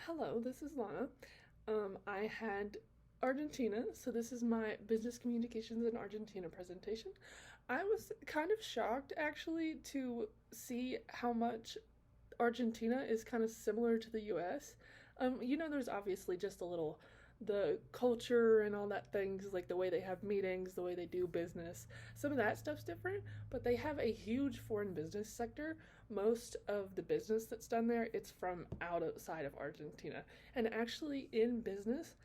Hello, this is Lana. I had Argentina, so this is my business communications in Argentina presentation. I was kind of shocked actually to see how much Argentina is kind of similar to the US. There's obviously just a little the culture and all that things, like the way they have meetings, the way they do business. Some of that stuff's different, but they have a huge foreign business sector. Most of the business that's done there, it's from outside of Argentina. And actually in business,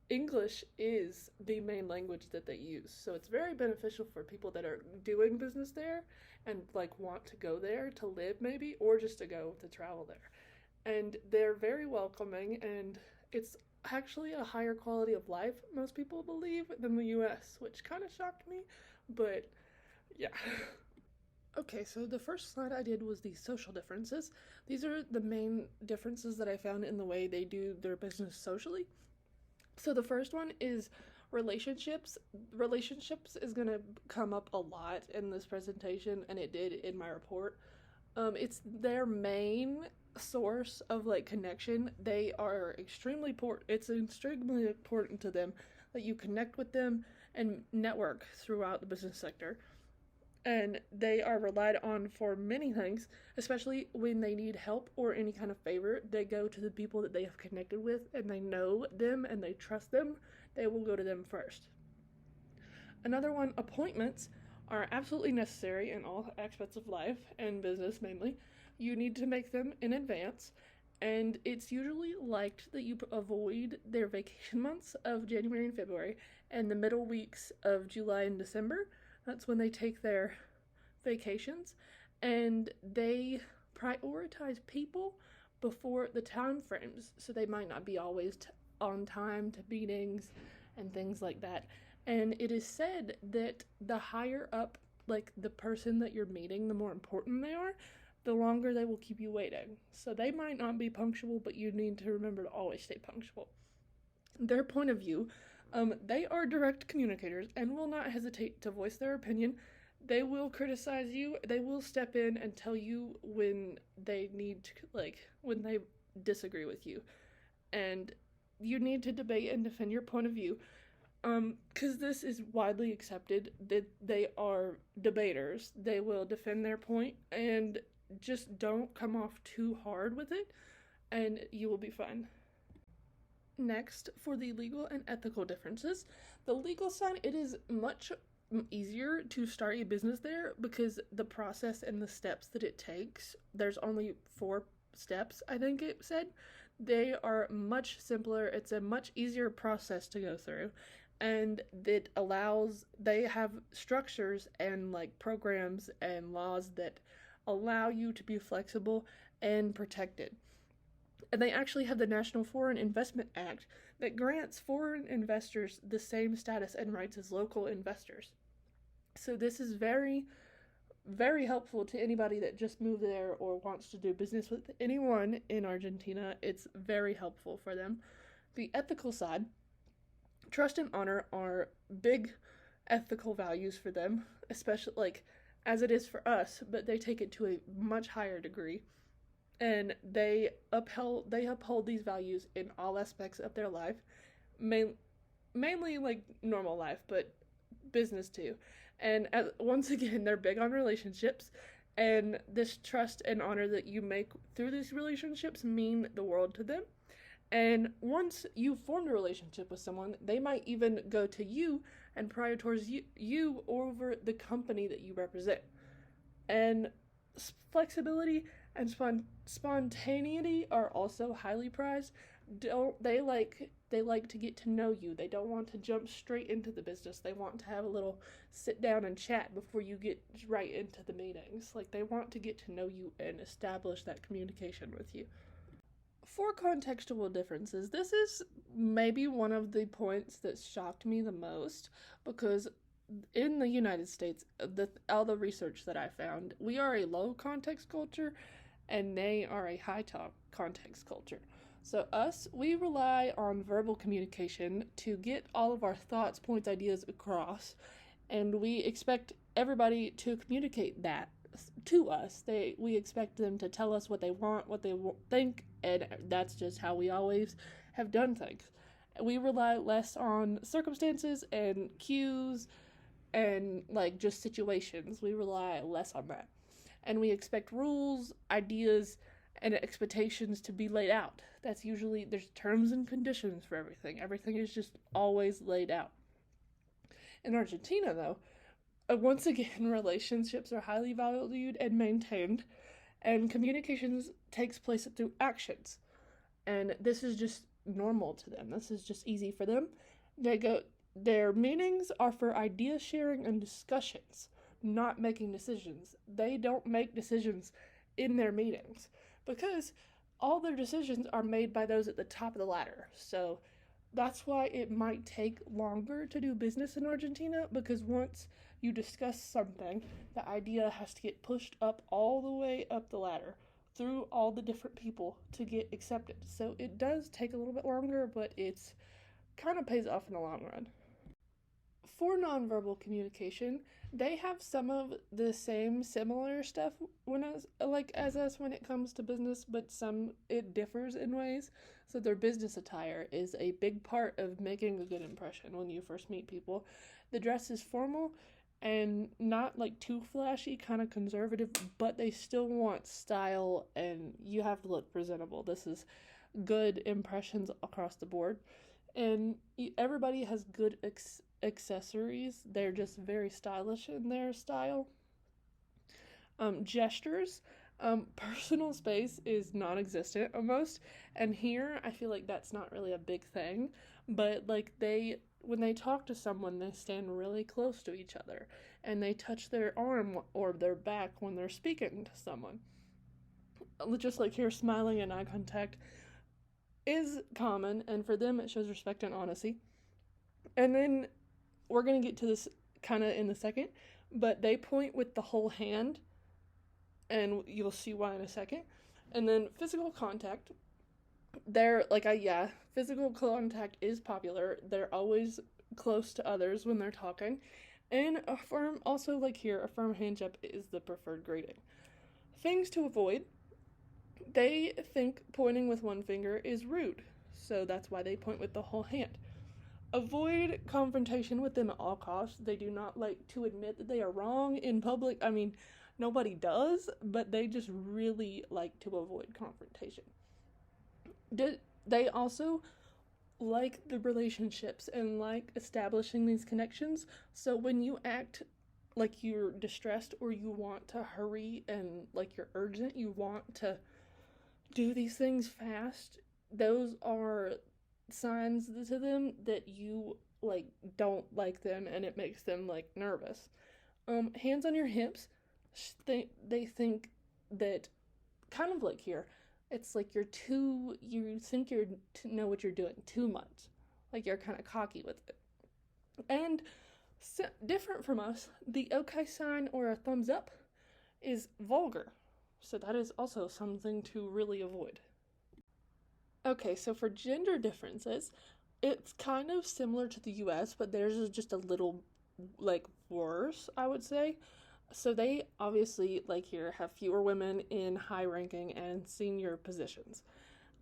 English is the main language that they use. So it's very beneficial for people that are doing business there and like want to go there to live maybe or just to go to travel there. And they're very welcoming and it's actually a higher quality of life, most people believe, than the US, which kind of shocked me, but yeah. Okay, so the first slide I did was the social differences. These are the main differences that I found in the way they do their business socially. So the first one is relationships. Relationships is going to come up a lot in this presentation, and it did in my report. It's their main source of like connection. They are extremely important. It's extremely important to them that you connect with them and network throughout the business sector. And they are relied on for many things, especially when they need help or any kind of favor. They go to the people that they have connected with and they know them and they trust them. They will go to them first. Another one, appointments are absolutely necessary in all aspects of life and business mainly. You need to make them in advance, and it's usually liked that you avoid their vacation months of January and February and the middle weeks of July and December. That's when they take their vacations, and they prioritize people before the time frames, so they might not be always on time to meetings and things like that. And it is said that the higher up, like the person that you're meeting, the more important they are, the longer they will keep you waiting. So they might not be punctual, but you need to remember to always stay punctual. Their point of view, they are direct communicators and will not hesitate to voice their opinion. They will criticize you. They will step in and tell you when they need to, like, when they disagree with you. And you need to debate and defend your point of view. Because this is widely accepted that they are debaters. They will defend their point and just don't come off too hard with it, and you will be fine. Next, for the legal and ethical differences, the legal side, it is much easier to start a business there because the process and the steps that it takes, there's only 4 steps, I think it said. They are much simpler. It's a much easier process to go through, and they have structures and like programs and laws that allow you to be flexible and protected. And they actually have the National Foreign Investment Act that grants foreign investors the same status and rights as local investors. So this is very, very helpful to anybody that just moved there or wants to do business with anyone in Argentina. It's very helpful for them. The ethical side, trust and honor are big ethical values for them, especially like as it is for us, but they take it to a much higher degree. And they uphold these values in all aspects of their life, mainly like normal life, but business too. And once again, they're big on relationships, and this trust and honor that you make through these relationships mean the world to them. And once you've formed a relationship with someone, they might even go to you and prioritize you over the company that you represent. And flexibility and spontaneity are also highly prized. They like to get to know you. They don't want to jump straight into the business. They want to have a little sit down and chat before you get right into the meetings. Like they want to get to know you and establish that communication with you. For contextual differences, this is maybe one of the points that shocked me the most because in the United States, all the research that I found, we are a low context culture and they are a high context culture. So we rely on verbal communication to get all of our thoughts, points, ideas across, and we expect everybody to communicate that to us. We expect them to tell us what they want, what they think, and that's just how we always have done things. We rely less on circumstances and cues and like just situations. We rely less on that. And we expect rules, ideas, and expectations to be laid out. That's usually, there's terms and conditions for everything. Everything is just always laid out. In Argentina, though, once again, relationships are highly valued and maintained, and communications takes place through actions. And this is just normal to them. This is just easy for them. Their meetings are for idea sharing and discussions, not making decisions. They don't make decisions in their meetings because all their decisions are made by those at the top of the ladder. So that's why it might take longer to do business in Argentina, because once you discuss something, the idea has to get pushed up all the way up the ladder through all the different people to get accepted. So it does take a little bit longer, but it's kind of pays off in the long run. For nonverbal communication, they have some of the same similar stuff as us when it comes to business, but some it differs in ways. So their business attire is a big part of making a good impression when you first meet people. The dress is formal and not like too flashy, kind of conservative, but they still want style and you have to look presentable. This is good impressions across the board. And everybody has good accessories. They're just very stylish in their style. Gestures. Personal space is non-existent almost, and here I feel like that's not really a big thing, but like when they talk to someone, they stand really close to each other and they touch their arm or their back when they're speaking to someone. Just like here, smiling and eye contact is common, and for them it shows respect and honesty. And then we're going to get to this kind of in a second, but they point with the whole hand, and you'll see why in a second. And then physical contact, physical contact is popular. They're always close to others when they're talking. And a firm handshake is the preferred greeting. Things to avoid. They think pointing with one finger is rude, so that's why they point with the whole hand. Avoid confrontation with them at all costs. They do not like to admit that they are wrong in public. I mean, nobody does, but they just really like to avoid confrontation. They also like the relationships and like establishing these connections. So when you act like you're distressed or you want to hurry and like you're urgent, you want to do these things fast, those are signs to them that you like don't like them and it makes them like nervous. Hands on your hips, they think that kind of like here, it's like you think you know what you're doing too much, like you're kind of cocky with it. And different from us, the okay sign or a thumbs up is vulgar, so that is also something to really avoid. Okay, so for gender differences, it's kind of similar to the US, but theirs is just a little like worse, I would say. So they obviously, like here, have fewer women in high ranking and senior positions.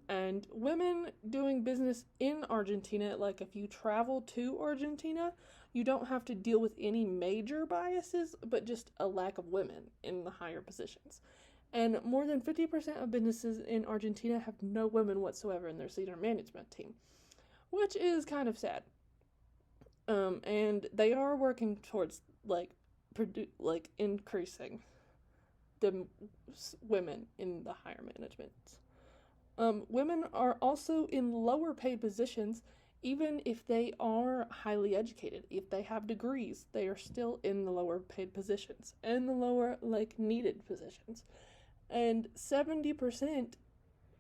And women doing business in Argentina, like if you travel to Argentina, you don't have to deal with any major biases, but just a lack of women in the higher positions. And more than 50% of businesses in Argentina have no women whatsoever in their senior management team, which is kind of sad. And they are working towards increasing the women in the higher management. Women are also in lower paid positions, even if they are highly educated. If they have degrees, they are still in the lower paid positions and the lower needed positions. And 70%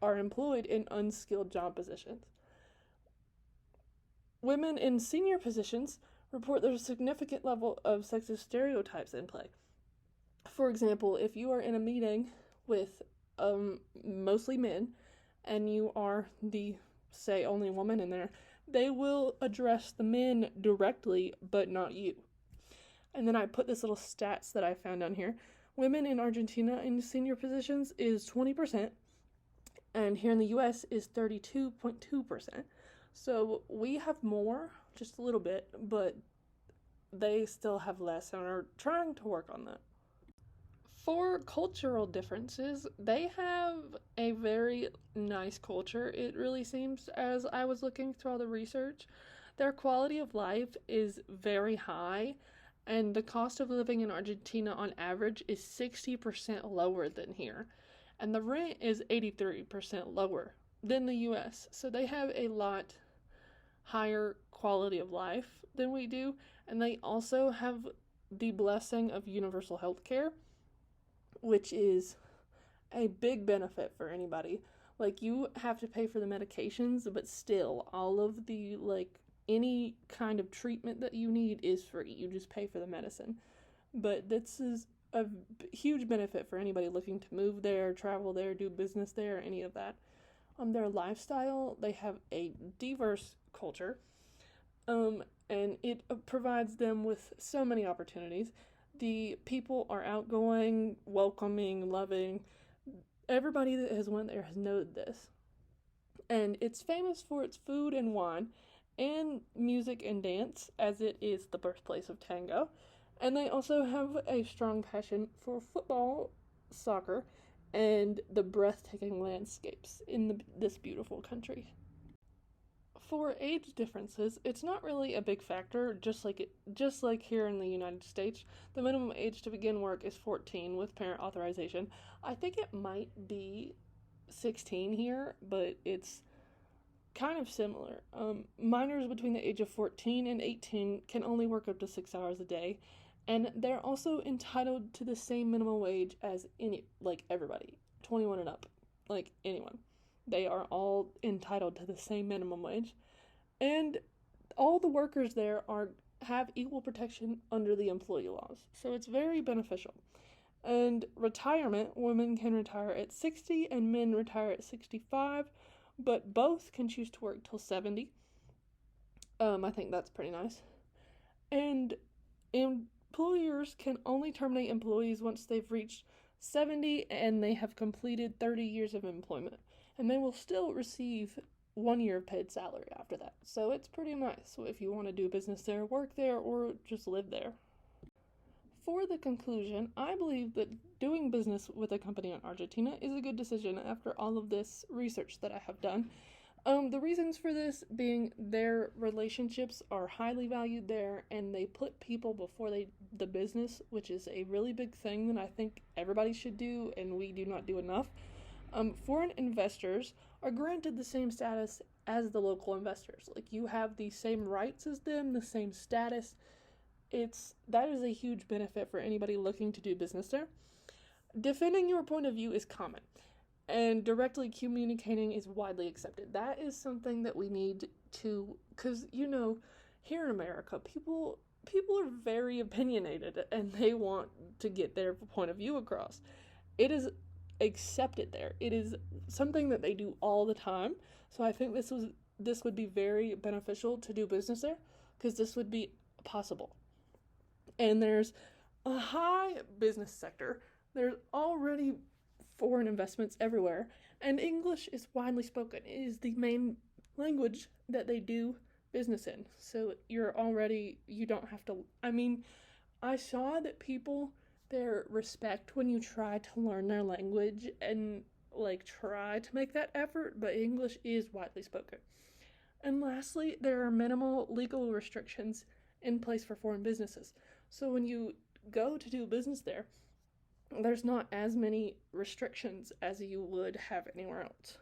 are employed in unskilled job positions. Women in senior positions report there's a significant level of sexist stereotypes in play. For example, if you are in a meeting with mostly men and you are the, say, only woman in there, they will address the men directly, but not you. And then I put this little stats that I found on here. Women in Argentina in senior positions is 20%, and here in the US is 32.2%. So we have more, just a little bit, but they still have less and are trying to work on that. For cultural differences, they have a very nice culture, it really seems, as I was looking through all the research. Their quality of life is very high, and the cost of living in Argentina on average is 60% lower than here. And the rent is 83% lower than the US. So they have a lot higher quality of life than we do, and they also have the blessing of universal health care, which is a big benefit for anybody. Like, you have to pay for the medications, but still, all of the, like, any kind of treatment that you need is free. You just pay for the medicine. But this is a huge benefit for anybody looking to move there, travel there, do business there, any of that. Their lifestyle, they have a diverse culture, and it provides them with so many opportunities. The people are outgoing, welcoming, loving. Everybody that has went there has noted this. And it's famous for its food and wine, and music and dance, as it is the birthplace of tango. And they also have a strong passion for football, soccer, and the breathtaking landscapes in this beautiful country. For age differences, it's not really a big factor, just like here in the United States. The minimum age to begin work is 14 with parent authorization. I think it might be 16 here, but it's kind of similar. Minors between the age of 14 and 18 can only work up to 6 hours a day, and they're also entitled to the same minimum wage as everybody, 21 and up, like anyone. They are all entitled to the same minimum wage, and all the workers there have equal protection under the employee laws. So it's very beneficial. And retirement, women can retire at 60 and men retire at 65, but both can choose to work till 70. I think that's pretty nice. And employers can only terminate employees once they've reached 70 and they have completed 30 years of employment. And they will still receive 1 year of paid salary after that. So it's pretty nice if you want to do business there, work there, or just live there. For the conclusion, I believe that doing business with a company in Argentina is a good decision after all of this research that I have done. The reasons for this being their relationships are highly valued there, and they put people before the business, which is a really big thing that I think everybody should do, and we do not do enough. Foreign investors are granted the same status as the local investors. Like, you have the same rights as them, the same status. That is a huge benefit for anybody looking to do business there. Defending your point of view is common, and directly communicating is widely accepted. That is something that we need to, because here in America, people are very opinionated and they want to get their point of view across. It is accepted there. It is something that they do all the time. So I think this would be very beneficial to do business there, because this would be possible. And there's a high business sector. There's already foreign investments everywhere, and English is widely spoken. It is the main language that they do business in. So you don't have to, I saw that people there respect when you try to learn their language and try to make that effort, but English is widely spoken. And lastly, there are minimal legal restrictions in place for foreign businesses. So when you go to do business there, there's not as many restrictions as you would have anywhere else.